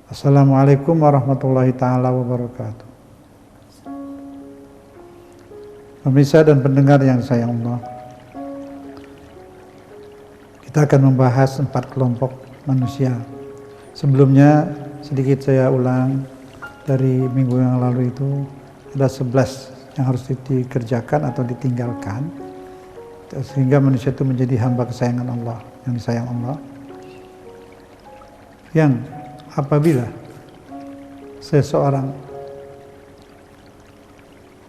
Assalamualaikum warahmatullahi ta'ala wabarakatuh. Pemirsa dan pendengar yang sayang Allah, kita akan membahas 4 kelompok manusia. Sebelumnya sedikit saya ulang, dari minggu yang lalu itu ada 11 yang harus dikerjakan atau ditinggalkan sehingga manusia itu menjadi hamba kesayangan Allah, yang disayang Allah. Yang apabila seseorang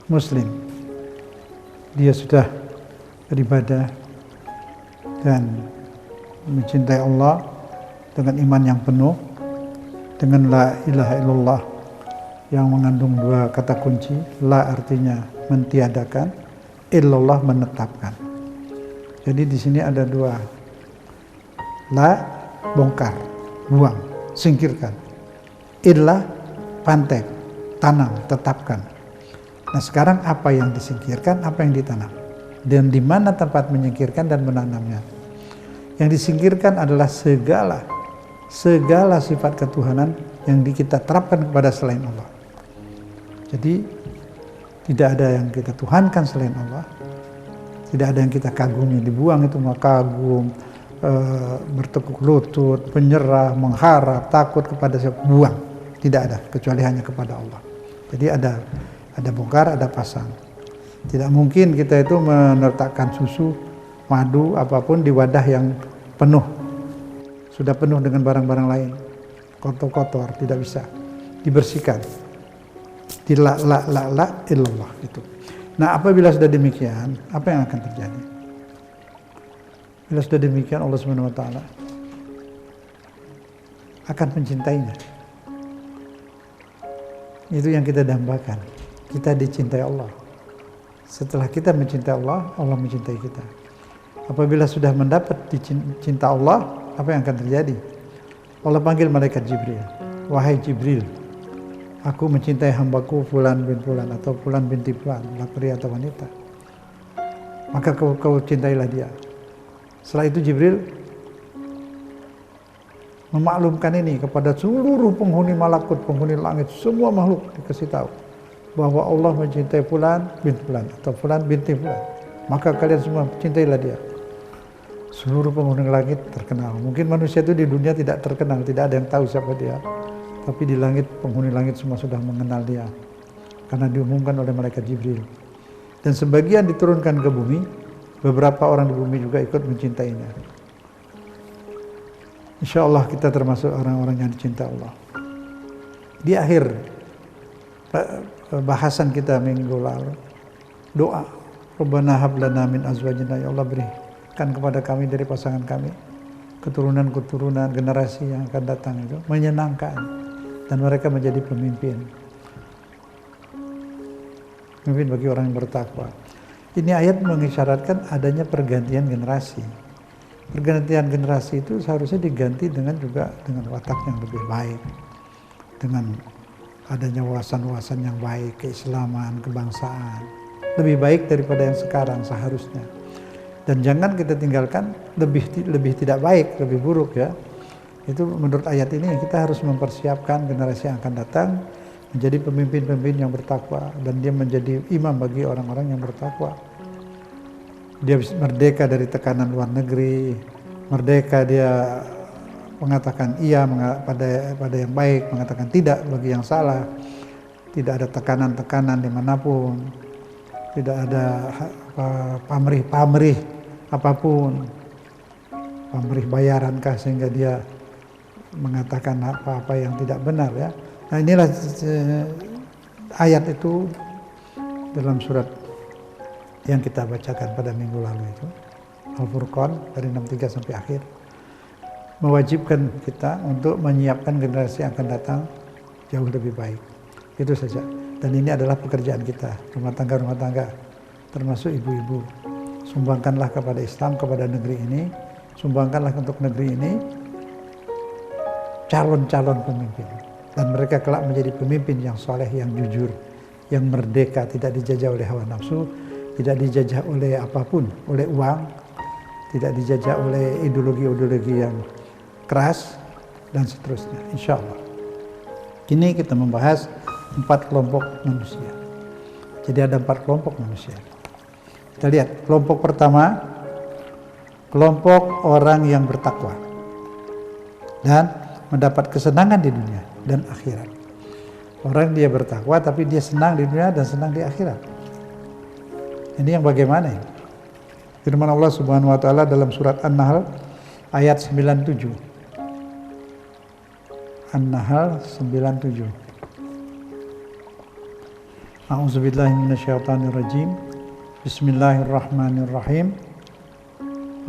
muslim dia sudah beribadah dan mencintai Allah dengan iman yang penuh, dengan la ilaha illallah yang mengandung 2 kata kunci. La artinya mentiadakan, illallah menetapkan. Jadi di sini ada 2. La bongkar, buang, singkirkan. Illah pantek, tanam, tetapkan. Nah sekarang apa yang disingkirkan, apa yang ditanam? Dan di mana tempat menyingkirkan dan menanamnya? Yang disingkirkan adalah segala sifat ketuhanan yang kita terapkan kepada selain Allah. Jadi tidak ada yang kita tuhankan selain Allah. Tidak ada yang kita kagumi, dibuang itu mau kagum, bertekuk lutut, penyerah, mengharap, takut kepada siapa, buang. Tidak ada, kecuali hanya kepada Allah. Jadi ada bongkar, ada pasang. Tidak mungkin kita itu meletakkan susu, madu, apapun di wadah yang penuh. Sudah penuh dengan barang-barang lain. Kotor-kotor, tidak bisa. Dibersihkan. La illallah itu. Nah apabila sudah demikian, apa yang akan terjadi? Bila sudah demikian, Allah Subhanahu wa Ta'ala akan mencintainya. Itu yang kita dambakan. Kita dicintai Allah. Setelah kita mencintai Allah, Allah mencintai kita. Apabila sudah mendapat cinta Allah, apa yang akan terjadi? Allah panggil malaikat Jibril. Wahai Jibril, aku mencintai hambaku fulan bin fulan atau fulan binti fulan, pria atau wanita. Maka kau cintailah dia. Setelah itu Jibril memaklumkan ini kepada seluruh penghuni malakut, penghuni langit, semua makhluk dikasih tahu bahwa Allah mencintai fulan bin fulan atau fulan binti fulan. Maka kalian semua cintailah dia. Seluruh penghuni langit terkenal. Mungkin manusia itu di dunia tidak terkenal, tidak ada yang tahu siapa dia. Tapi di langit, penghuni langit semua sudah mengenal dia. Karena diumumkan oleh malaikat Jibril. Dan sebagian diturunkan ke bumi, beberapa orang di bumi juga ikut mencintainya. Insya Allah kita termasuk orang-orang yang dicinta Allah. Di akhir bahasan kita minggu lalu, doa, Rabbana hab lana min azwajina, ya Allah berikan kepada kami dari pasangan kami keturunan generasi yang akan datang itu menyenangkan dan mereka menjadi pemimpin bagi orang yang bertakwa. Ini ayat mengisyaratkan adanya pergantian generasi. Pergantian generasi itu seharusnya diganti dengan watak yang lebih baik, dengan adanya wawasan-wawasan yang baik, keislaman, kebangsaan, lebih baik daripada yang sekarang seharusnya. Dan jangan kita tinggalkan lebih tidak baik, lebih buruk ya. Itu menurut ayat ini kita harus mempersiapkan generasi yang akan datang menjadi pemimpin-pemimpin yang bertakwa, dan dia menjadi imam bagi orang-orang yang bertakwa. Dia merdeka dari tekanan luar negeri, merdeka dia mengatakan iya pada yang baik, mengatakan tidak bagi yang salah. Tidak ada tekanan-tekanan dimanapun, tidak ada pamrih apapun, pamrih bayarankah sehingga dia mengatakan apa-apa yang tidak benar ya. Nah inilah ayat itu dalam surat yang kita bacakan pada minggu lalu itu, Al-Furqan dari 63 sampai akhir, mewajibkan kita untuk menyiapkan generasi yang akan datang jauh lebih baik. Itu saja. Dan ini adalah pekerjaan kita, rumah tangga, termasuk ibu-ibu. Sumbangkanlah kepada Islam, kepada negeri ini, sumbangkanlah untuk negeri ini calon-calon pemimpin. Dan mereka kelak menjadi pemimpin yang soleh, yang jujur, yang merdeka, tidak dijajah oleh hawa nafsu, tidak dijajah oleh apapun, oleh uang, tidak dijajah oleh ideologi-ideologi yang keras, dan seterusnya, insya Allah. Ini kita membahas 4 kelompok manusia. Jadi ada 4 kelompok manusia. Kita lihat kelompok pertama, kelompok orang yang bertakwa dan mendapat kesenangan di dunia dan akhirat. Orang dia bertakwa tapi dia senang di dunia dan senang di akhirat. Ini yang bagaimana ini? Firman Allah Subhanahu wa taala dalam surat An-Nahl ayat 97. An-Nahl 97. A'udzubillahi minasyaitonirrajim. Bismillahirrahmanirrahim.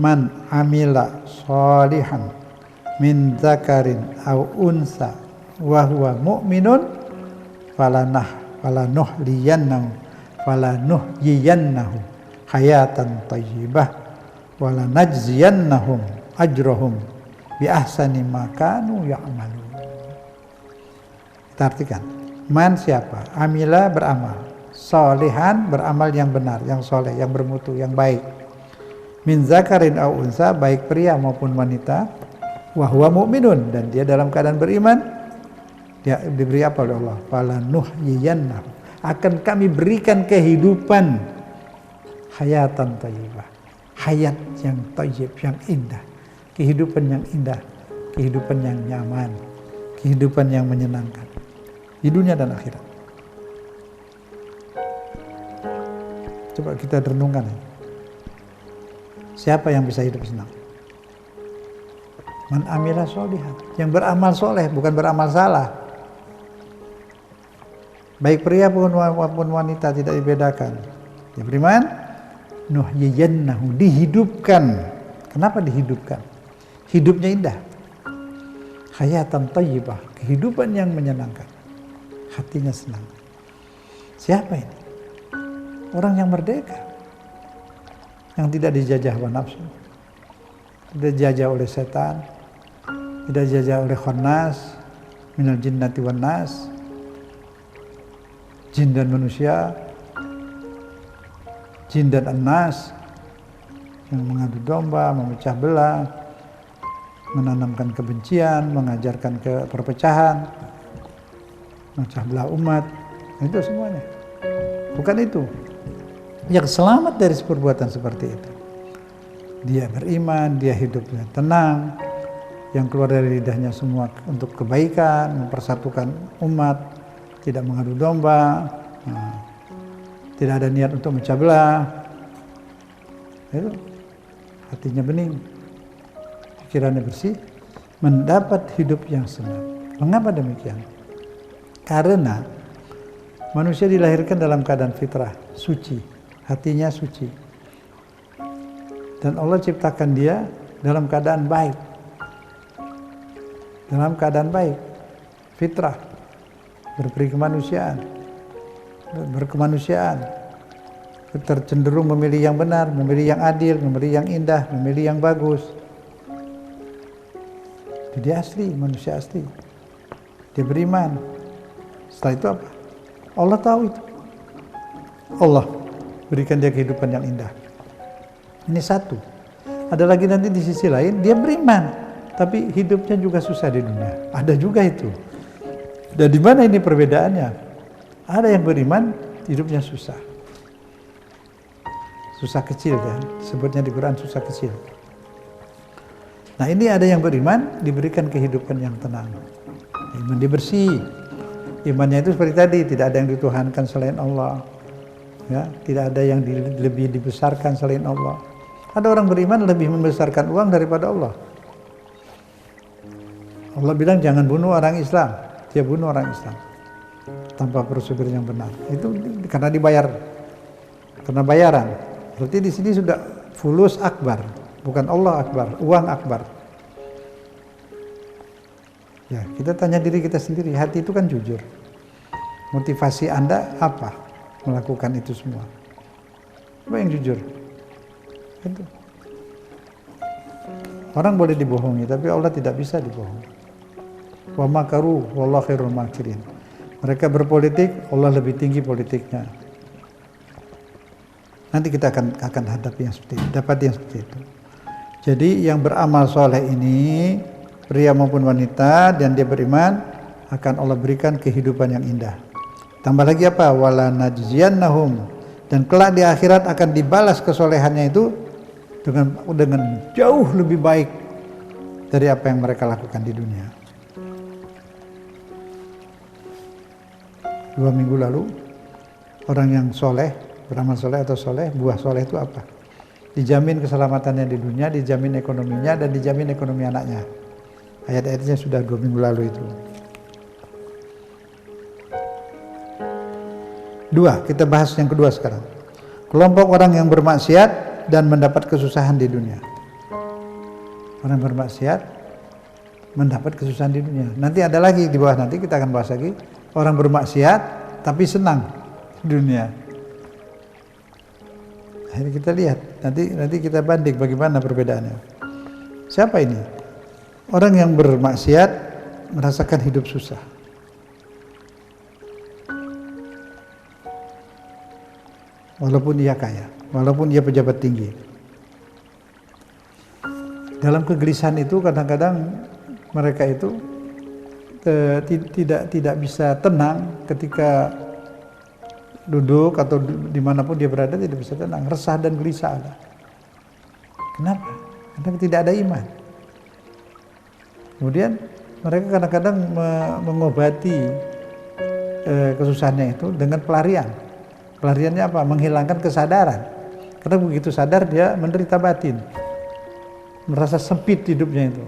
Man amila shalihan min dzakarin aw unsa wa huwa mu'minun falanuhyiyannahu hayatan thayyibah wala najziyannahum ajrahum bi ahsani ma kanu ya'malun. Kita artikan, man siapa? Amila beramal, sholihan beramal yang benar, yang soleh, yang bermutu, yang baik. Min zakarin au unsa, baik pria maupun wanita, wa huwa mu'minun, dan dia dalam keadaan beriman, dia diberi apa oleh Allah? Falanuhyiyannahu, akan kami berikan kehidupan hayatan thayyibah, hayat yang thayyib, yang indah, kehidupan yang indah, kehidupan yang nyaman, kehidupan yang menyenangkan di dunia dan akhirat. Coba kita renungkan, siapa yang bisa hidup senang? Man amila sholihan, yang beramal soleh, bukan beramal salah. Baik pria maupun wanita, tidak dibedakan. Dia beriman, nuhyiyannahu, dihidupkan. Kenapa dihidupkan? Hidupnya indah. Hayatan thayyibah, kehidupan yang menyenangkan. Hatinya senang. Siapa ini? Orang yang merdeka, yang tidak dijajah hawa nafsu, tidak dijajah oleh setan, tidak dijajah oleh khannas minal jinnati wan nas, jin dan manusia, jin dan an-nas, yang mengadu domba, memecah belah, menanamkan kebencian, mengajarkan perpecahan, memecah belah umat. Itu semuanya. Bukan itu. Yang selamat dari perbuatan seperti itu, dia beriman, dia hidupnya tenang, yang keluar dari lidahnya semua untuk kebaikan, mempersatukan umat, tidak mengadu domba, tidak ada niat untuk memecah belah. Itu hatinya bening, pikirannya bersih, mendapat hidup yang senang. Mengapa demikian? Karena manusia dilahirkan dalam keadaan fitrah, suci, hatinya suci, dan Allah ciptakan dia dalam keadaan baik, fitrah, berkemanusiaan, tercenderung memilih yang benar, memilih yang adil, memilih yang indah, memilih yang bagus. Dia asli, manusia asli. Dia beriman. Setelah itu apa? Allah tahu itu. Allah berikan dia kehidupan yang indah. Ini satu. Ada lagi nanti di sisi lain, dia beriman, tapi hidupnya juga susah di dunia. Ada juga itu. Dan di mana ini perbedaannya? Ada yang beriman, hidupnya susah. Susah kecil kan, sebutnya di Quran susah kecil. Nah ini ada yang beriman, diberikan kehidupan yang tenang. Iman dia bersih. Imannya itu seperti tadi, tidak ada yang dituhankan selain Allah. Ya, tidak ada yang lebih dibesarkan selain Allah. Ada orang beriman lebih membesarkan uang daripada Allah. Allah bilang jangan bunuh orang Islam, dia bunuh orang Islam tanpa prosedur yang benar. Itu karena dibayar, karena bayaran. Berarti di sini sudah fulus akbar, bukan Allah akbar, uang akbar. Ya, kita tanya diri kita sendiri, hati itu kan jujur. Motivasi Anda apa? Melakukan itu semua. Apa yang jujur? Itu. Orang boleh dibohongi, tapi Allah tidak bisa dibohongi. Wa makaru wallahu khairul makirin. Mereka berpolitik, Allah lebih tinggi politiknya. Nanti kita akan hadapi yang seperti itu, dapat yang seperti itu. Jadi yang beramal soleh ini, pria maupun wanita, dan dia beriman, akan Allah berikan kehidupan yang indah. Tambah lagi apa? Wala najziyannahum, dan kelak di akhirat akan dibalas kesolehannya itu dengan jauh lebih baik dari apa yang mereka lakukan di dunia. 2 minggu lalu, orang yang soleh, beramal soleh atau soleh, buah soleh itu apa? Dijamin keselamatannya di dunia, dijamin ekonominya, dan dijamin ekonomi anaknya. Ayat-ayatnya sudah 2 minggu lalu itu. 2, kita bahas yang kedua sekarang. Kelompok orang yang bermaksiat dan mendapat kesusahan di dunia. Orang bermaksiat mendapat kesusahan di dunia. Nanti ada lagi di bawah, nanti kita akan bahas lagi. Orang bermaksiat tapi senang di dunia. Akhirnya kita lihat, nanti kita banding bagaimana perbedaannya. Siapa ini? Orang yang bermaksiat merasakan hidup susah. Walaupun dia kaya, walaupun dia pejabat tinggi. Dalam kegelisahan itu kadang-kadang mereka itu tidak bisa tenang ketika duduk atau dimanapun dia berada, tidak bisa tenang, resah dan gelisah. Kenapa? Karena tidak ada iman. Kemudian mereka kadang-kadang mengobati kesusahannya itu dengan pelarian. Pelariannya apa? Menghilangkan kesadaran. Karena begitu sadar dia menderita batin, merasa sempit hidupnya itu.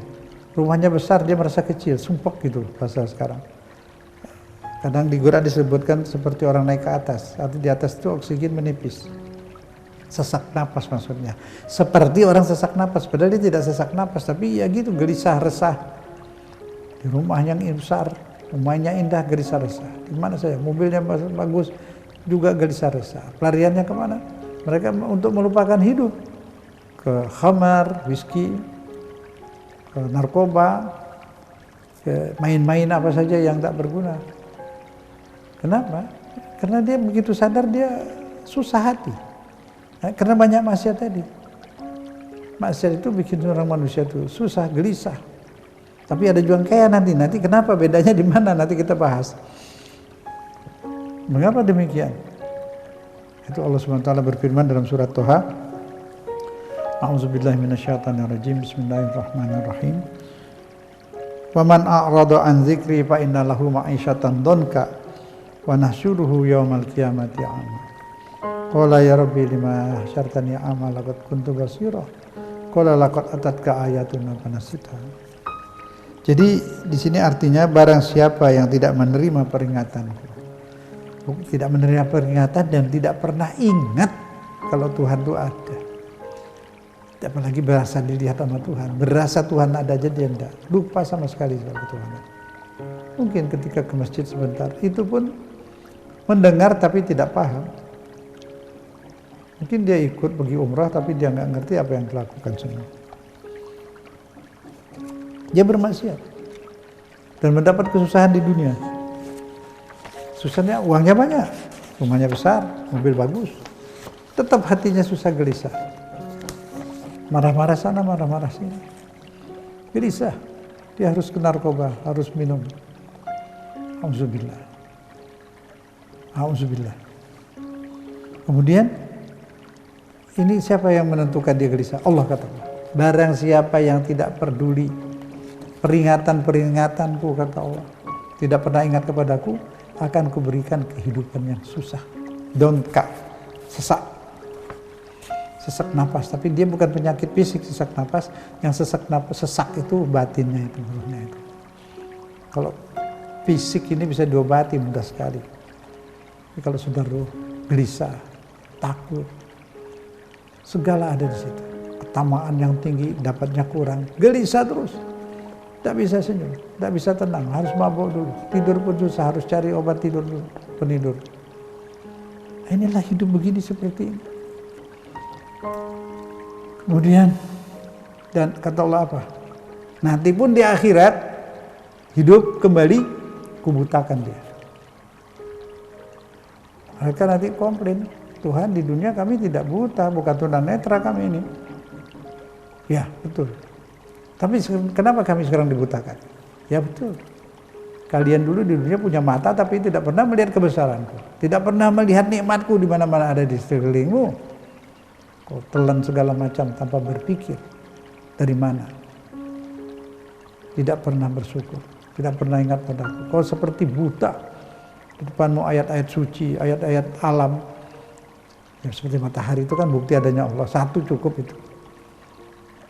Rumahnya besar, dia merasa kecil, sumpek gitu bahasa sekarang. Kadang di Quran disebutkan seperti orang naik ke atas, arti di atas itu oksigen menipis. Sesak napas maksudnya. Seperti orang sesak napas, padahal dia tidak sesak napas, tapi ya gitu, gelisah, resah. Di rumah yang besar, rumahnya indah, gelisah, resah. Di mana saya? Mobilnya bagus, juga gelisah, resah. Pelariannya kemana? Mereka untuk melupakan hidup. Ke khamar, whisky, ke narkoba, ke main-main apa saja yang tak berguna. Kenapa? Karena dia begitu sadar dia susah hati. Karena banyak maksiat tadi. Maksiat itu bikin orang manusia itu susah, gelisah. Tapi ada juga yang kaya nanti kenapa bedanya di mana? Nanti kita bahas. Mengapa demikian? Itu Allah SWT berfirman dalam surat Toha. A'udzubillahi minasyaitonirrajim. Bismillahirrahmanirrahim. Wa man a'rada an dzikri fa inna lahu ma'isyatan dhanka wa nahsyuruhu yaumal qiyamati a'ma. Qala ya rabbi lima hasyartani a'ma laqad kuntu basira. Qala laqad atatka ayatuna fanasitha. Jadi di sini artinya barang siapa yang tidak menerima peringatanku, tidak menerima peringatan dan tidak pernah ingat kalau Tuhan itu ada. Apalagi berasa dilihat sama Tuhan, berasa Tuhan ada aja dia enggak, lupa sama sekali sama Tuhan. Mungkin ketika ke masjid sebentar, itu pun mendengar tapi tidak paham. Mungkin dia ikut pergi umrah tapi dia nggak ngerti apa yang dilakukan semua. Dia bermaksiat dan mendapat kesusahan di dunia. Susahnya uangnya banyak, rumahnya besar, mobil bagus, tetap hatinya susah, gelisah. Marah-marah sana, marah-marah sini, gelisah. Dia harus ke narkoba, harus minum. Auzubillah. Auzubillah. Kemudian ini siapa yang menentukan dia gelisah? Allah kata. Barang siapa yang tidak peduli peringatan-peringatanku, kata Allah, tidak pernah ingat kepadaku, akan kuberikan kehidupan yang susah. Donka, sesak napas. Tapi dia bukan penyakit fisik sesak napas. Yang sesak itu batinnya itu, rohnya itu. Kalau fisik ini bisa diobati mudah sekali. Tapi kalau sudah roh, gelisah, takut, segala ada di situ. Ketamaan yang tinggi, dapatnya kurang, gelisah terus. Tidak bisa senyum, tidak bisa tenang, harus mabuk dulu. Tidur pun susah, harus cari obat tidur dulu, penidur. Inilah hidup begini seperti ini. Kemudian, dan kata Allah apa? Nanti pun di akhirat, hidup kembali, kubutakan dia. Mereka nanti komplain, Tuhan di dunia kami tidak buta, bukan tunanetra kami ini. Ya, betul. Tapi kenapa kami sekarang dibutakan? Ya betul. Kalian dulu di dunia punya mata tapi tidak pernah melihat kebesaranku. Tidak pernah melihat nikmatku di mana-mana ada di sekelilingmu. Kau telan segala macam tanpa berpikir. Dari mana? Tidak pernah bersyukur. Tidak pernah ingat padaku. Kau seperti buta. Di depanmu ayat-ayat suci, ayat-ayat alam. Ya, seperti matahari itu kan bukti adanya Allah. Satu cukup itu.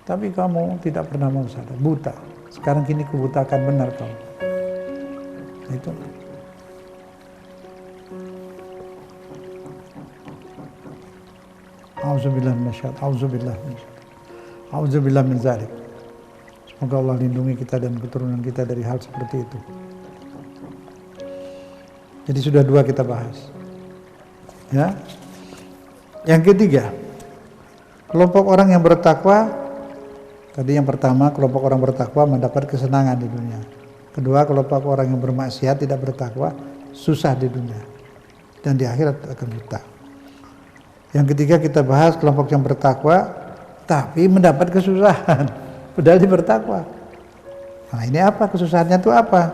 Tapi kamu tidak pernah mau sadar. Buta. Sekarang kini kubutakan benar kamu. Itu. Auzubillah minasyaitonir rajim. Auzubillah minasyaitonir rajim. Auzubillah min dzalik. Semoga Allah lindungi kita dan keturunan kita dari hal seperti itu. Jadi sudah 2 kita bahas. Ya. Yang ketiga, kelompok orang yang bertakwa. Tadi yang pertama, kelompok orang bertakwa mendapat kesenangan di dunia. Kedua, kelompok orang yang bermaksiat tidak bertakwa, susah di dunia. Dan di akhirat akan buta. Yang ketiga kita bahas kelompok yang bertakwa, tapi mendapat kesusahan. Padahal dia bertakwa. Nah ini apa? Kesusahannya itu apa?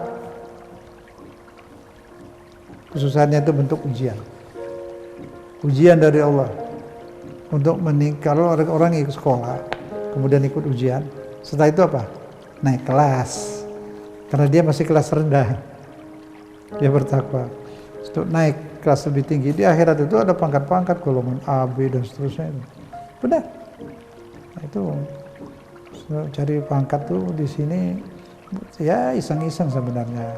Kesusahannya itu bentuk ujian. Ujian dari Allah. Untuk kalau orang ikut sekolah, kemudian ikut ujian, setelah itu apa? Naik kelas. Karena dia masih kelas rendah, dia bertakwa. Untuk naik kelas lebih tinggi di akhirat itu ada pangkat-pangkat golongan A, B dan seterusnya. Benar. Nah, itu cari pangkat tuh di sini ya iseng-iseng sebenarnya.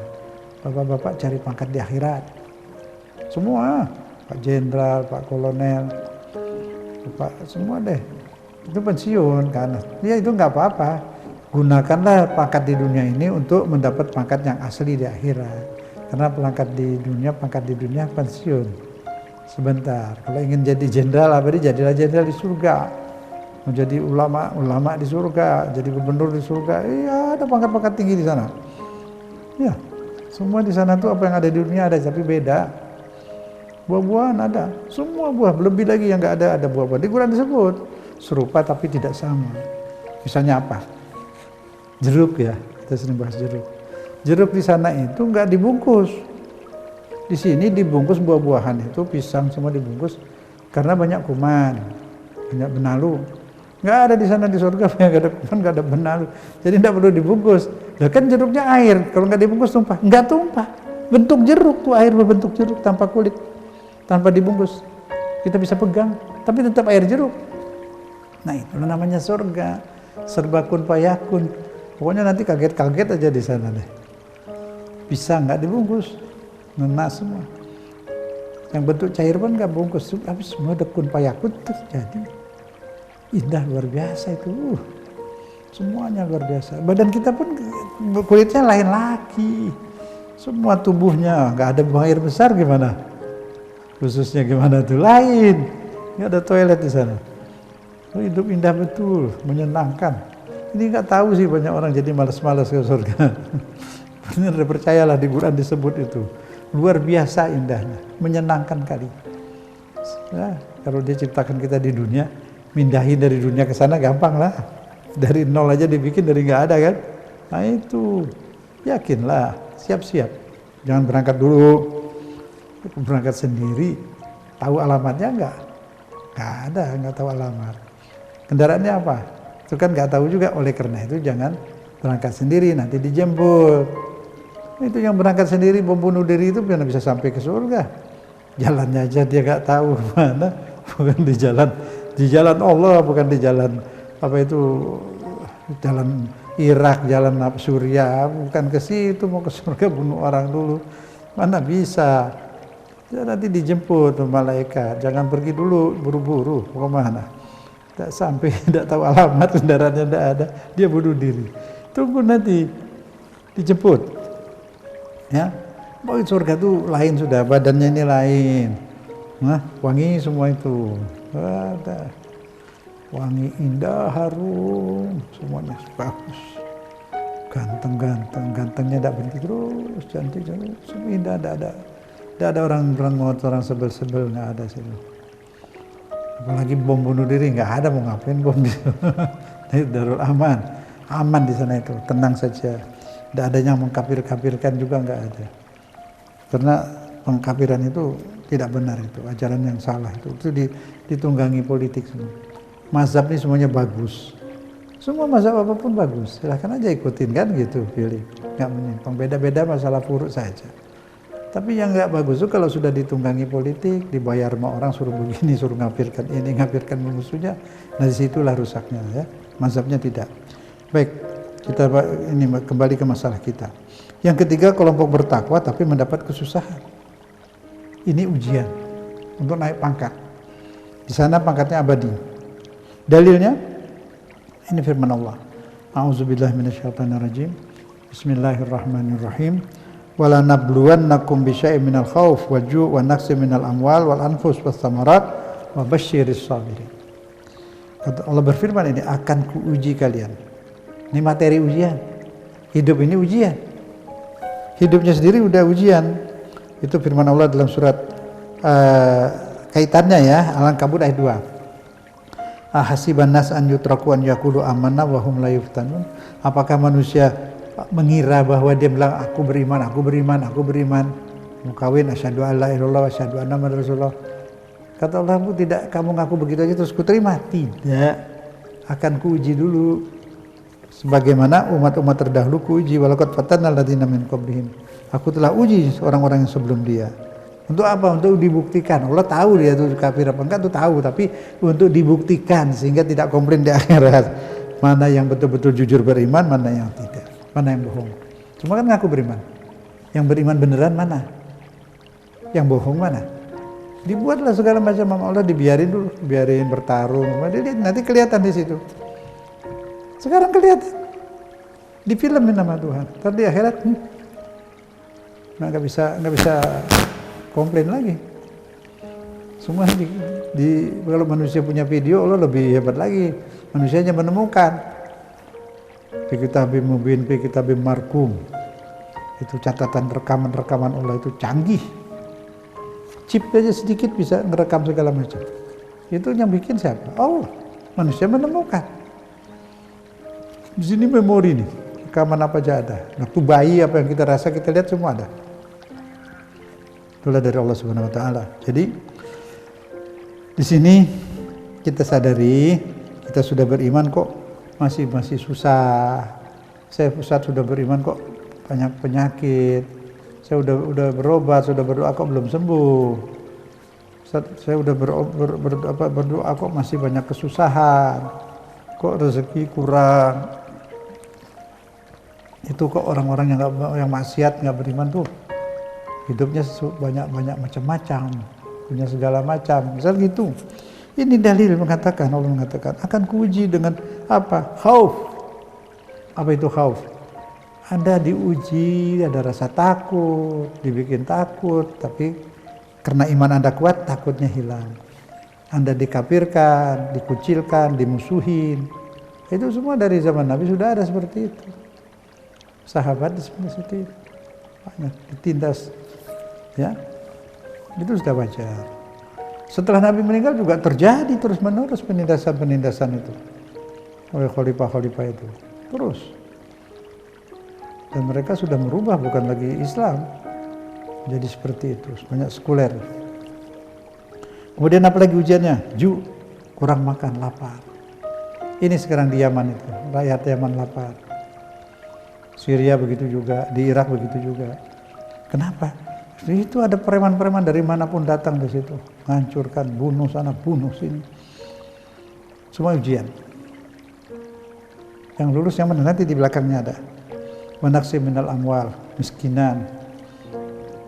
Bapak-bapak cari pangkat di akhirat. Semua, Pak Jenderal, Pak Kolonel, Pak semua deh. Itu pensiun kan. Ya itu nggak apa-apa. Gunakanlah pangkat di dunia ini untuk mendapat pangkat yang asli di akhirat. Karena pangkat di dunia pensiun sebentar. Kalau ingin jadi jenderal, jadilah jenderal di surga. Mau jadi ulama di surga, jadi gubernur di surga. Iya, ada pangkat-pangkat tinggi di sana. Ya, semua di sana tuh apa yang ada di dunia ada, tapi beda. Buah-buahan ada, semua buah. Lebih lagi yang nggak ada buah-buah. Di Quran disebut serupa tapi tidak sama. Misalnya apa? Jeruk ya, kita sering bahas jeruk. Jeruk di sana itu nggak dibungkus. Di sini dibungkus buah-buahan itu, pisang semua dibungkus karena banyak kuman, banyak benalu. Nggak ada di sana di surga, nggak ada kuman, nggak ada benalu. Jadi nggak perlu dibungkus. Lah kan jeruknya air, kalau nggak dibungkus tumpah. Nggak tumpah. Bentuk jeruk tuh air berbentuk jeruk tanpa kulit, tanpa dibungkus. Kita bisa pegang, tapi tetap air jeruk. Nah itu namanya surga. Serba kun fayakun. Pokoknya nanti kaget-kaget aja di sana deh. Pisang nggak dibungkus, nenas semua. Yang bentuk cair pun nggak bungkus, tapi semua dekun payakun terus jadi indah luar biasa itu. Semuanya luar biasa. Badan kita pun kulitnya lain lagi. Semua tubuhnya nggak ada buang air besar gimana? Khususnya gimana tuh lain. Nggak ada toilet di sana. Hidup indah betul, menyenangkan. Ini nggak tahu sih banyak orang jadi malas-malas ke surga. Benar, percayalah di Quran disebut itu. Luar biasa indahnya, menyenangkan kali. Ya, kalau dia ciptakan kita di dunia, mindahin dari dunia ke sana gampang lah. Dari nol aja dibikin dari nggak ada kan. Nah itu, yakinlah, siap-siap. Jangan berangkat dulu. Berangkat sendiri, tahu alamatnya nggak? Nggak ada, nggak tahu alamat. Kendaraannya apa? Itu kan nggak tahu juga, oleh karena itu jangan berangkat sendiri, nanti dijemput. Itu yang berangkat sendiri membunuh diri itu mana bisa sampai ke surga. Jalannya aja dia nggak tahu mana, bukan di jalan Allah, bukan di jalan apa itu, jalan Irak, jalan Suriah, bukan ke situ, mau ke surga bunuh orang dulu, mana bisa. Ya, nanti dijemput malaikat, jangan pergi dulu buru-buru, mau kemana? Tak sampai, tidak tahu alamat, kendaraannya tidak ada, dia bunuh diri. Tunggu nanti dijemput. Ya, surga itu lain sudah, badannya ini lain. Nah, wangi semua itu. Ada. Wangi indah, harum, semuanya bagus. Gantengnya tidak berhenti terus, cantik, indah, tidak ada orang ngotot, orang sebel-sebel, nggak ada sih. Apalagi bom bunuh diri, nggak ada, mau ngapain bom di Darul Aman. aman di sana itu, tenang saja. Tidak ada yang mengkafir-kafirkan juga, nggak ada. Karena pengkafiran itu tidak benar, itu ajaran yang salah, itu ditunggangi politik semua. Mazhab ini semuanya bagus, semua mazhab apapun bagus, silahkan aja ikutin kan gitu, pilih, nggak menyimpang, beda-beda masalah furuk saja. Tapi yang nggak bagus itu kalau sudah ditunggangi politik, dibayar sama orang suruh begini, suruh ngafirkan ini, ngafirkan musuhnya, nah disitulah rusaknya ya. Mazhabnya tidak. Baik, kita ini kembali ke masalah kita. Yang ketiga, kelompok bertakwa tapi mendapat kesusahan. Ini ujian untuk naik pangkat. Di sana pangkatnya abadi. Dalilnya ini firman Allah. A'udzubillahi minasyaitonirrajim. Bismillahirrahmanirrahim. Wala nabluwannakum bisyai'in minal khauf wal ju' wa naqsin minal amwal wal anfus was thamarat wa basyiris sabirin. Allah berfirman, ini akan kuuji kalian. Ini materi ujian. Hidup ini ujian. Hidupnya sendiri udah ujian. Itu firman Allah dalam surat kaitannya ya, Al-Ankabut ayat 2. Ahasiban nas an yutraku an yaqulu amanna wa hum la yuftanun. Apakah manusia mengira bahwa dia bilang aku beriman, aku beriman, aku beriman, mau kawin asyhadu alla ilaha illallah wa asyhadu anna muhammadar rasulullah. Kata Allah, tidak kamu ngaku begitu aja terus kuterima? Tidak, akan kuuji dulu. Sebagaimana umat-umat terdahulu kuuji, walaqad fatanna alladziina min qablihim. Aku telah uji orang-orang yang sebelum dia. Untuk apa? Untuk dibuktikan. Allah tahu dia itu kafir apa enggak, itu tahu, tapi untuk dibuktikan sehingga tidak komplain di akhirat. Mana yang betul-betul jujur beriman, mana yang tidak, mana yang bohong. Semua kan ngaku beriman. Yang beriman beneran mana? Yang bohong mana? Dibuatlah segala macam sama Allah, dibiarin dulu, biarin bertarung. Nanti kelihatan di situ. Sekarang kelihatan. Difilmin nama Tuhan. Ntar di akhirat nggak bisa komplain lagi. Semua kalau manusia punya video, Allah lebih hebat lagi. Manusianya menemukan. Fi kitabim mubin, fi kitabim marqum. Itu catatan rekaman Allah itu canggih. Chip aja sedikit bisa ngerekam segala macam. Itu yang bikin siapa? Allah. Manusia menemukan. Di sini memori nih, rekaman apa aja ada. Waktu bayi apa yang kita rasa kita lihat semua ada. Itulah dari Allah Subhanahu Wa Taala. Jadi di sini kita sadari kita sudah beriman kok masih susah. Saya sudah beriman kok banyak penyakit. Saya udah berobat, sudah berdoa kok belum sembuh. Saya udah berdoa kok masih banyak kesusahan. Kok rezeki kurang. Itu kok orang-orang yang maksiat nggak beriman tuh hidupnya banyak macam-macam, punya segala macam. Misal gitu. Ini dalil mengatakan, Allah mengatakan akan kuuji dengan apa? Khauf. Apa itu khauf? Anda diuji, ada rasa takut, dibikin takut, tapi karena iman Anda kuat, takutnya hilang. Anda dikafirkan, dikucilkan, dimusuhin. Itu semua dari zaman Nabi sudah ada seperti itu. Sahabat seperti itu. Banyak ditindas. Ya. Itu sudah wajar. Setelah Nabi meninggal juga terjadi terus-menerus penindasan-penindasan itu oleh khalifah-khalifah itu. Terus. Dan mereka sudah merubah, bukan lagi Islam. Jadi seperti itu, banyak sekuler. Kemudian apa lagi ujiannya? Kurang makan, lapar. Ini sekarang di Yaman itu, rakyat Yaman lapar. Syria begitu juga, di Irak begitu juga. Kenapa? Itu ada preman-preman dari manapun datang di situ, menghancurkan, bunuh sana, bunuh sini. Semua ujian. Yang lulus yang mana nanti di belakangnya ada. Wanaksi minal amwal, miskinan,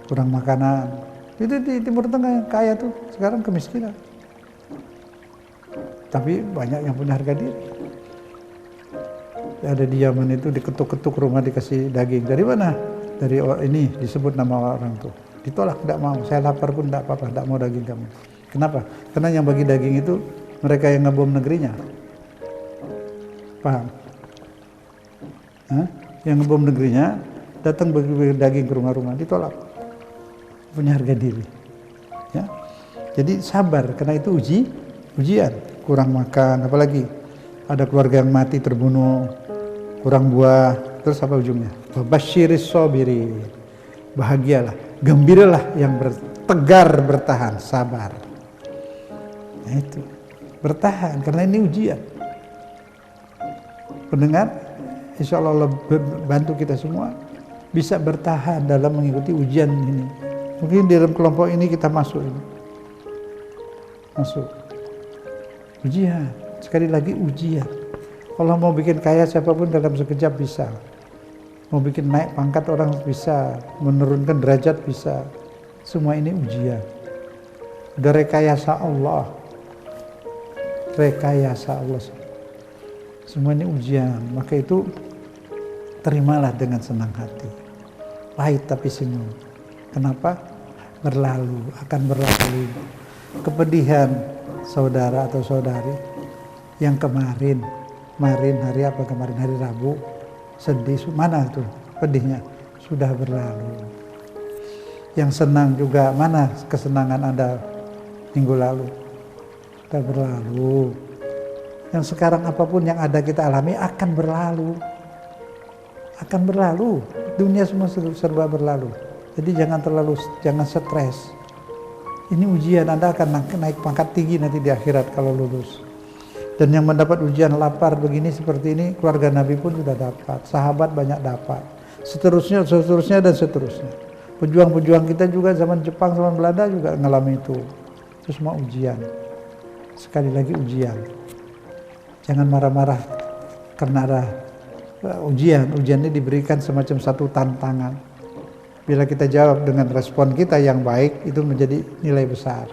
kurang makanan. Itu di Timur Tengah yang kaya tuh sekarang kemiskinan. Tapi banyak yang punya harga diri. Ada di Yaman itu diketuk-ketuk rumah dikasih daging. Dari mana? Dari ini disebut nama orang tuh. Ditolak, tidak mau. Saya lapar pun tidak apa-apa, tidak mau daging kamu. Kenapa? Karena yang bagi daging itu mereka yang ngebom negerinya. Paham? Hah? Yang ngebom negerinya datang bagi daging ke rumah-rumah, ditolak. Punya harga diri. Ya. Jadi sabar, karena itu ujian. Kurang makan, apalagi ada keluarga yang mati terbunuh. kurang buah, terus apa ujungnya? Babasyiris sabirin. Bahagialah, gembiralah yang tegar bertahan, sabar. Nah itu, bertahan karena ini ujian. Pendengar, insya Allah bantu kita semua bisa bertahan dalam mengikuti ujian ini. Mungkin di dalam kelompok ini kita masuk ini. Masuk. Ujian, sekali lagi ujian. Allah mau bikin kaya siapapun dalam sekejap bisa. Mau bikin naik pangkat orang bisa, menurunkan derajat bisa. Semua ini ujian. Udah rekayasa Allah. Rekayasa Allah. Semua ini ujian. Maka itu terimalah dengan senang hati. Pahit tapi senyum. Kenapa? Berlalu, akan berlalu. Kepedihan saudara atau saudari yang kemarin hari apa kemarin, hari Rabu, sedih, mana tuh pedihnya? Sudah berlalu. Yang senang juga, mana kesenangan Anda minggu lalu? Sudah berlalu. Yang sekarang apapun yang ada kita alami akan berlalu. Akan berlalu. Dunia semua serba berlalu. Jadi jangan stres. Ini ujian, Anda akan naik pangkat tinggi nanti di akhirat kalau lulus. Dan yang mendapat ujian lapar begini seperti ini, keluarga Nabi pun sudah dapat, sahabat banyak dapat, seterusnya dan seterusnya. Pejuang-pejuang kita juga zaman Jepang, zaman Belanda juga ngalami itu. Itu semua ujian. Sekali lagi ujian. Jangan marah-marah karena ada ujian. Ujian ini diberikan semacam satu tantangan. Bila kita jawab dengan respon kita yang baik, itu menjadi nilai besar.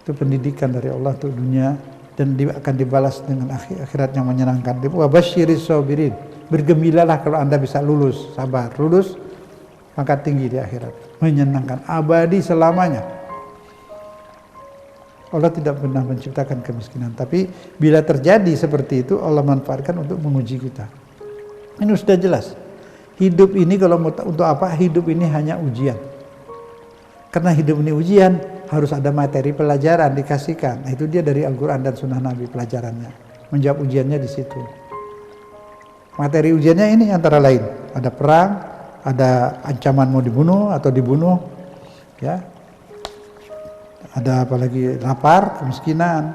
Itu pendidikan dari Allah untuk dunia. Dan akan dibalas dengan akhirat yang menyenangkan. Wa basyiris sabirin. Bergembiralah kalau Anda bisa lulus, sabar, lulus pangkat tinggi di akhirat. Menyenangkan, abadi selamanya. Allah tidak pernah menciptakan kemiskinan, tapi bila terjadi seperti itu Allah manfaatkan untuk menguji kita. Ini sudah jelas. Hidup ini kalau untuk apa? Hidup ini hanya ujian. Karena hidup ini ujian, harus ada materi pelajaran dikasihkan. Nah, itu dia dari Al-Quran dan Sunnah Nabi pelajarannya. Menjawab ujiannya di situ. Materi ujiannya ini antara lain. Ada perang, ada ancaman mau dibunuh atau dibunuh. Ya. Ada apalagi lapar, kemiskinan.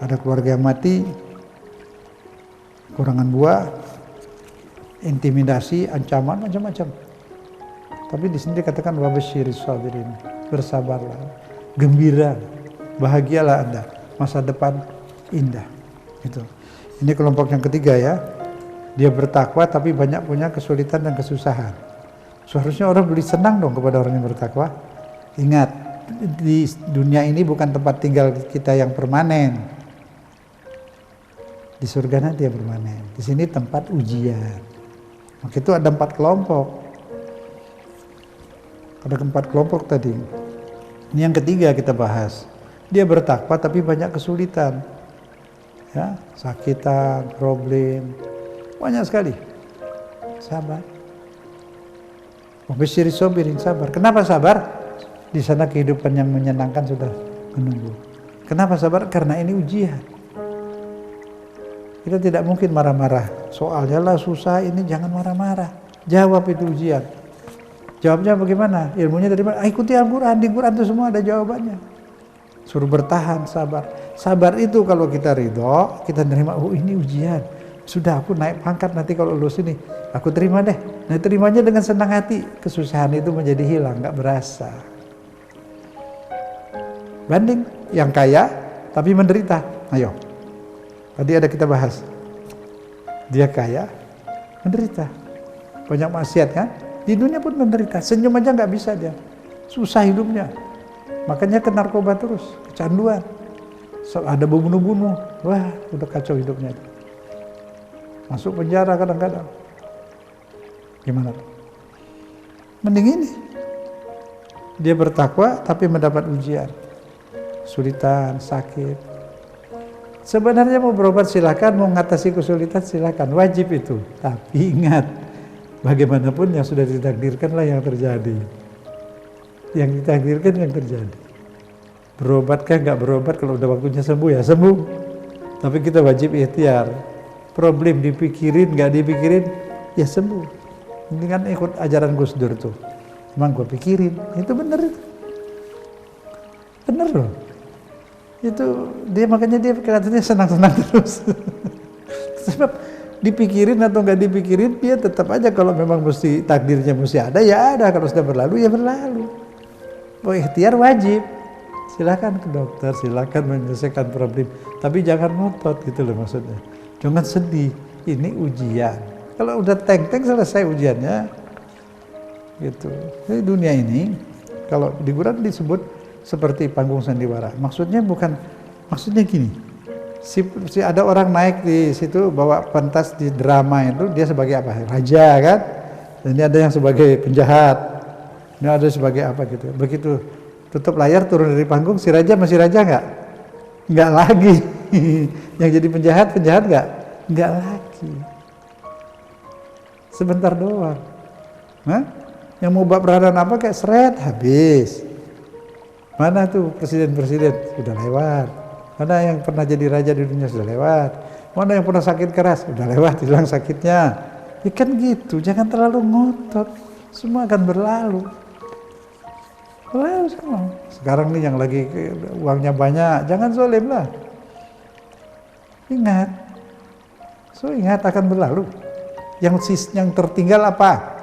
Ada keluarga yang mati. Kurangan buah. Intimidasi, ancaman, macam-macam. Tapi di sini dikatakan wa basyiris sabirin. Bersabarlah, gembira, bahagialah Anda, masa depan indah. Itu. Ini kelompok yang ketiga ya. Dia bertakwa tapi banyak punya kesulitan dan kesusahan. Seharusnya orang beri senang dong kepada orang yang bertakwa. Ingat, di dunia ini bukan tempat tinggal kita yang permanen. Di surga nanti yang permanen. Di sini tempat ujian. Maka itu ada 4 kelompok. Ada 4 kelompok tadi. Ini yang ketiga kita bahas. Dia bertakwa tapi banyak kesulitan. Ya, sakitan, problem, banyak sekali. Sabar. Wabasyiris sabirin, sabar. Kenapa sabar? Di sana kehidupan yang menyenangkan sudah menunggu. Kenapa sabar? Karena ini ujian. Kita tidak mungkin marah-marah. Soalnya lah susah ini, jangan marah-marah. Jawab itu ujian. Jawabnya bagaimana? Ilmunya dari mana? Ikuti Al-Quran. Di Quran itu semua ada jawabannya. Suruh bertahan, sabar. Sabar itu kalau kita ridho, kita nerima, oh ini ujian. Sudah aku naik pangkat nanti kalau lulus ini. Aku terima deh. Nah terimanya dengan senang hati. Kesusahan itu menjadi hilang, gak berasa. Banding yang kaya tapi menderita. Ayo. Tadi ada kita bahas. Dia kaya, menderita. Banyak maksiat kan? Di dunia pun menderita, senyum aja nggak bisa dia, susah hidupnya, makanya ke narkoba terus, kecanduan, ada bunuh-bunuh, wah udah kacau hidupnya, masuk penjara kadang-kadang, gimana? Mending ini, dia bertakwa tapi mendapat ujian, kesulitan, sakit. Sebenarnya mau berobat silakan, mau mengatasi kesulitan silakan, wajib itu, tapi ingat. Bagaimanapun yang sudah ditakdirkanlah yang terjadi. Yang ditakdirkan yang terjadi. Berobatkah nggak berobat, kalau udah waktunya sembuh ya sembuh. Tapi kita wajib ikhtiar. problem dipikirin, nggak dipikirin, ya sembuh. Ini kan ikut ajaran Gus Dur tuh. Emang gue pikirin, itu bener itu. Bener loh. Itu dia makanya dia kelihatannya senang-senang terus. Sebab dipikirin atau nggak dipikirin, dia tetap aja kalau memang mesti takdirnya mesti ada, ya ada. Kalau sudah berlalu, ya berlalu. Oh, ikhtiar wajib. Silakan ke dokter, silakan menyelesaikan problem. Tapi jangan ngotot gitu loh maksudnya. Jangan sedih. Ini ujian. Kalau udah teng-teng selesai ujiannya, gitu. Jadi dunia ini, kalau di Quran disebut seperti panggung sandiwara. Maksudnya gini. Si ada orang naik di situ bawa pentas di drama itu, dia sebagai apa? Raja kan? Dan ini ada yang sebagai penjahat. Ini ada sebagai apa gitu. Begitu tutup layar turun dari panggung, si raja masih raja nggak? Nggak lagi. Yang jadi penjahat nggak? Nggak lagi. Sebentar doang. Hah? Yang mau bab peranan apa kayak seret habis. Mana tuh presiden-presiden sudah lewat. Mana yang pernah jadi raja di dunia sudah lewat. Mana yang pernah sakit keras sudah lewat, hilang sakitnya. Ya kan gitu, jangan terlalu ngotot. Semua akan berlalu. Berlalu semua. Sekarang nih yang lagi uangnya banyak, jangan zalim lah. Ingat. Ingat akan berlalu. Yang tertinggal apa?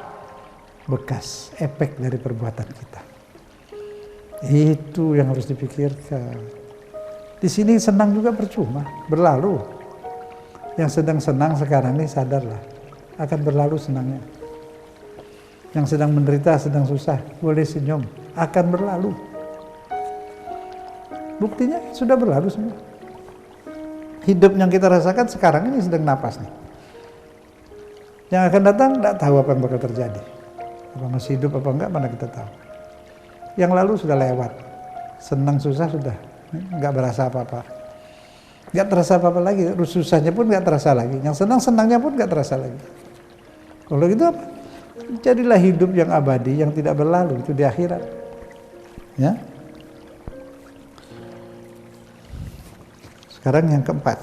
Bekas, efek dari perbuatan kita. Itu yang harus dipikirkan. Di sini senang juga percuma, berlalu. Yang sedang senang sekarang ini sadarlah, akan berlalu senangnya. Yang sedang menderita, sedang susah, boleh senyum, akan berlalu. Buktinya sudah berlalu semua. Hidup yang kita rasakan sekarang ini sedang napas nih. Yang akan datang tidak tahu apa yang bakal terjadi. Apa masih hidup apa enggak, mana kita tahu. Yang lalu sudah lewat. Senang susah sudah, enggak berasa apa-apa. Enggak terasa apa-apa lagi. Susahnya pun enggak terasa lagi. Yang senang-senangnya pun enggak terasa lagi. Kalau gitu apa? Jadilah hidup yang abadi, yang tidak berlalu, itu di akhirat. Ya. Sekarang yang keempat.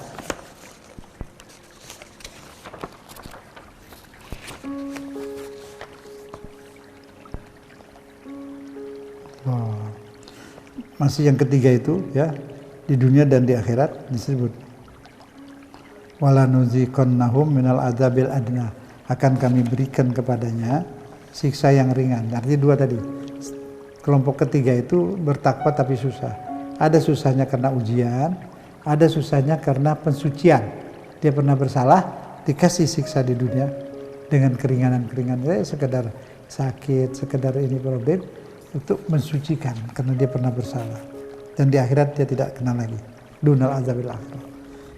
Masih yang ketiga itu ya, di dunia dan di akhirat disebut wala nuziqannahum minal adzabil adna, akan kami berikan kepadanya siksa yang ringan. Artinya dua tadi. Kelompok ketiga itu bertakwa tapi susah. Ada susahnya karena ujian, ada susahnya karena pensucian. Dia pernah bersalah, dikasih siksa di dunia dengan keringanan-keringanan, sekedar sakit, sekedar ini problem, untuk mensucikan karena dia pernah bersalah. Dan di akhirat dia tidak kena lagi. Dunal azabil akhir.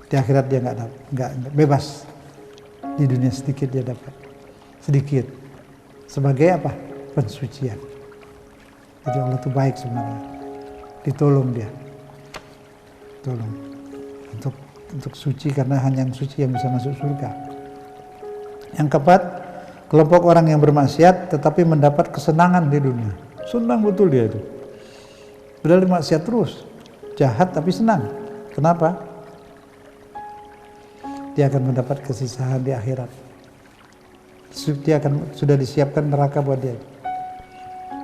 Di akhirat dia nggak bebas. Di dunia sedikit dia dapat. Sedikit. Sebagai apa? Pensucian. Jadi Allah itu baik sebenarnya. Ditolong dia. Tolong. Untuk suci, karena hanya yang suci yang bisa masuk surga. Yang keempat, kelompok orang yang bermaksiat tetapi mendapat kesenangan di dunia. Senang betul dia itu. Padahal maksiat terus. Jahat tapi senang. Kenapa? Dia akan mendapat kesisahan di akhirat. Dia akan sudah disiapkan neraka buat dia.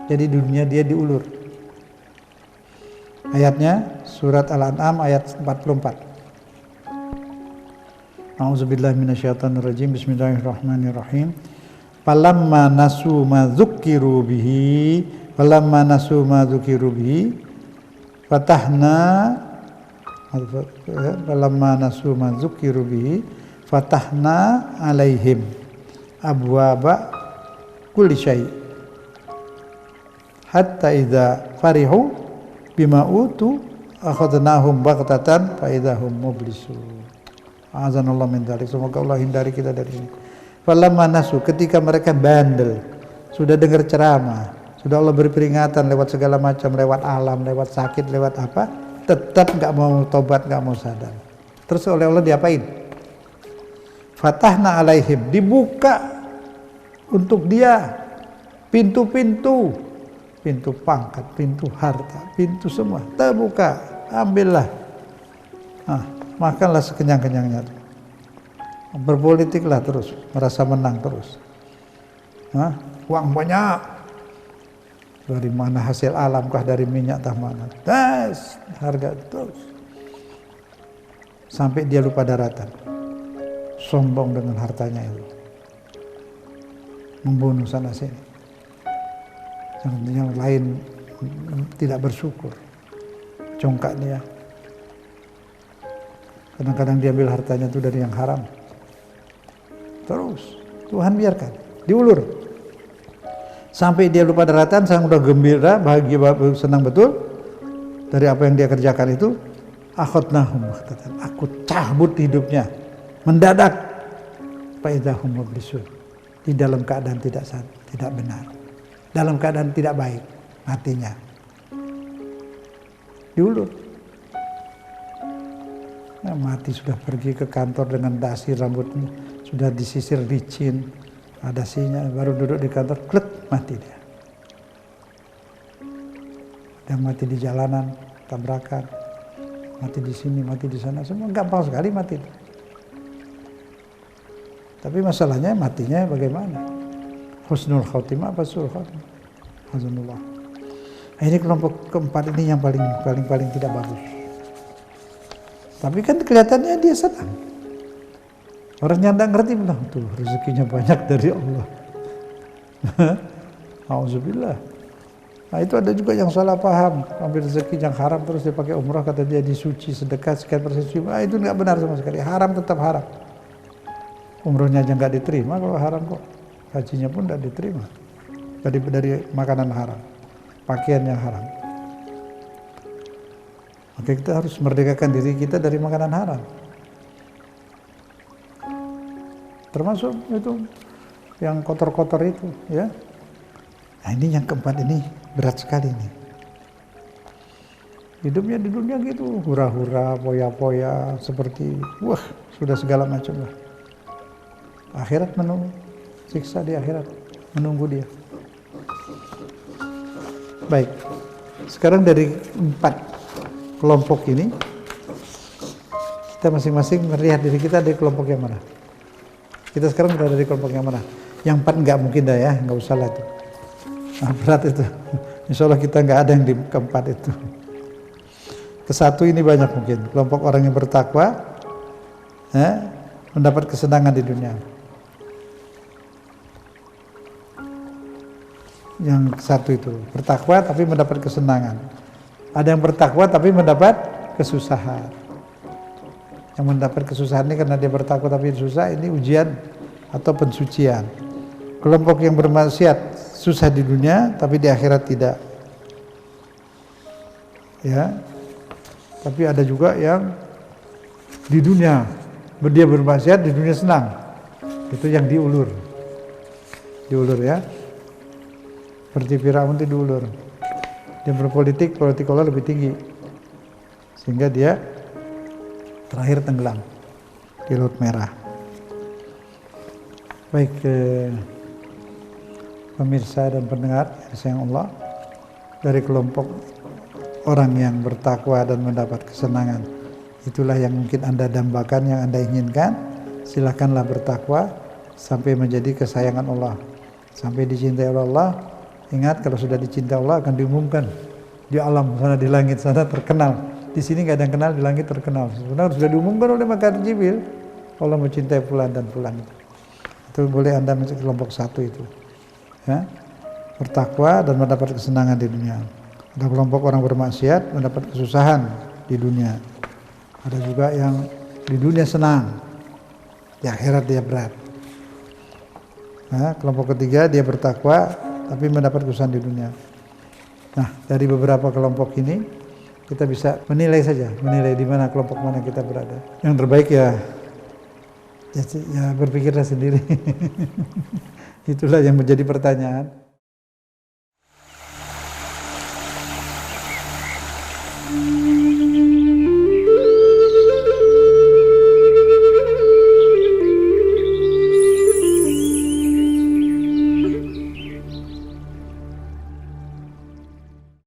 Jadi dunia dia diulur. Ayatnya surat Al-An'am ayat 44. A'udzubillahi minasyaitonirrajim. Bismillahirrahmanirrahim. Falamma nasu ma dzukkiru bihi fatahna alaihim abwaba kulli syai' hatta idza farihu bima utu akhadnahum baghtatan fa idahum mublisun. Azanallahu min dzalik. Semoga Allah hindari kita dari ini. Falamma nasu, ketika mereka bandel, sudah dengar ceramah, sudah Allah beri peringatan lewat segala macam, lewat alam, lewat sakit, lewat apa, tetap nggak mau tobat, nggak mau sadar. Terus oleh Allah diapain? Fatahna alaihim, dibuka untuk dia pintu-pintu, pintu pangkat, pintu harta, pintu semua terbuka, ambillah, makanlah sekenyang-kenyangnya. berpolitiklah terus, merasa menang terus. Uang banyak, dari mana hasil alam kah, dari minyak tah mana, harga terus, sampai dia lupa daratan, sombong dengan hartanya itu, membunuh sana sini, yang lain tidak bersyukur, congkak dia. Kadang-kadang dia ambil hartanya itu dari yang haram. Terus Tuhan biarkan, diulur. Sampai dia lupa daratan, sang udah gembira, bahagia, senang betul dari apa yang dia kerjakan itu. Akhadnahum, aku cabut hidupnya mendadak. Faidahum mublisun, di dalam keadaan tidak benar, dalam keadaan tidak baik, matinya. Diulur. Nah, mati sudah pergi ke kantor dengan dasi, rambutnya sudah disisir licin, ada dasinya, baru duduk di kantor, klet, mati dia. Ada yang mati di jalanan, tabrakan, mati di sini, mati di sana, semua gampang sekali mati. Tapi masalahnya matinya bagaimana? Husnul khotimah apa su'ul khotimah? Hazunullah. Ini kelompok keempat ini yang paling tidak bagus. Tapi kan kelihatannya dia senang. Orang yang tidak ngerti bilang, tuh rezekinya banyak dari Allah. Auzubillah. Nah itu ada juga yang salah paham, ambil rezeki yang haram terus dia pakai umrah, kata dia disuci, sedekah sekian persen suci. Itu nggak benar sama sekali. Haram tetap haram. Umrohnya aja nggak diterima kalau haram kok. Hajinya pun nggak diterima dari makanan haram, pakaian yang haram. Maka kita harus merdekakan diri kita dari makanan haram. Termasuk itu yang kotor-kotor itu, ya. Nah ini yang keempat ini berat sekali nih. Hidupnya di dunia gitu, hura-hura, poya-poya, seperti sudah segala macam lah. Akhirat menunggu, siksa di akhirat menunggu dia. Baik, sekarang dari 4 kelompok ini, kita masing-masing melihat diri kita dari kelompok yang mana. Kita sekarang berada di kelompok yang mana? Yang 4 nggak mungkin dah ya, nggak usah lah itu. Nah, berat itu. Insya Allah kita nggak ada yang di keempat itu. Ke-1 ini banyak mungkin. Kelompok orang yang bertakwa, mendapat kesenangan di dunia. Yang 1 itu, bertakwa tapi mendapat kesenangan. Ada yang bertakwa tapi mendapat kesusahan. Yang mendapat kesusahan ini karena dia bertakwa tapi susah, ini ujian atau pensucian. Kelompok yang bermaksiat susah di dunia tapi di akhirat tidak. Ya. Tapi ada juga yang di dunia dia bermaksiat, di dunia senang. Itu yang diulur. Diulur ya. Seperti Firaun itu diulur. Dia berpolitik Allah lebih tinggi, sehingga dia terakhir tenggelam di Laut Merah. Baik, pemirsa dan pendengar yang sayang Allah, dari kelompok orang yang bertakwa dan mendapat kesenangan, itulah yang mungkin Anda dambakan, yang Anda inginkan. Silakanlah bertakwa sampai menjadi kesayangan Allah, sampai dicintai oleh Allah. Ingat, kalau sudah dicinta Allah akan diumumkan di alam sana, di langit sana terkenal. Di sini nggak ada yang kenal, di langit terkenal. Sebenarnya sudah diumumkan oleh malaikat Jibril, Allah mencintai fulan dan fulan itu. Itu boleh Anda masuk kelompok 1 itu. Ya. Bertakwa dan mendapat kesenangan di dunia. Ada kelompok orang bermaksiat mendapat kesusahan di dunia. Ada juga yang di dunia senang, di akhirat dia berat. Nah, kelompok ketiga dia bertakwa tapi mendapat kesusahan di dunia. Nah, dari beberapa kelompok ini kita bisa menilai saja, menilai di mana kelompok mana kita berada. Yang terbaik ya berpikirlah sendiri. Itulah yang menjadi pertanyaan.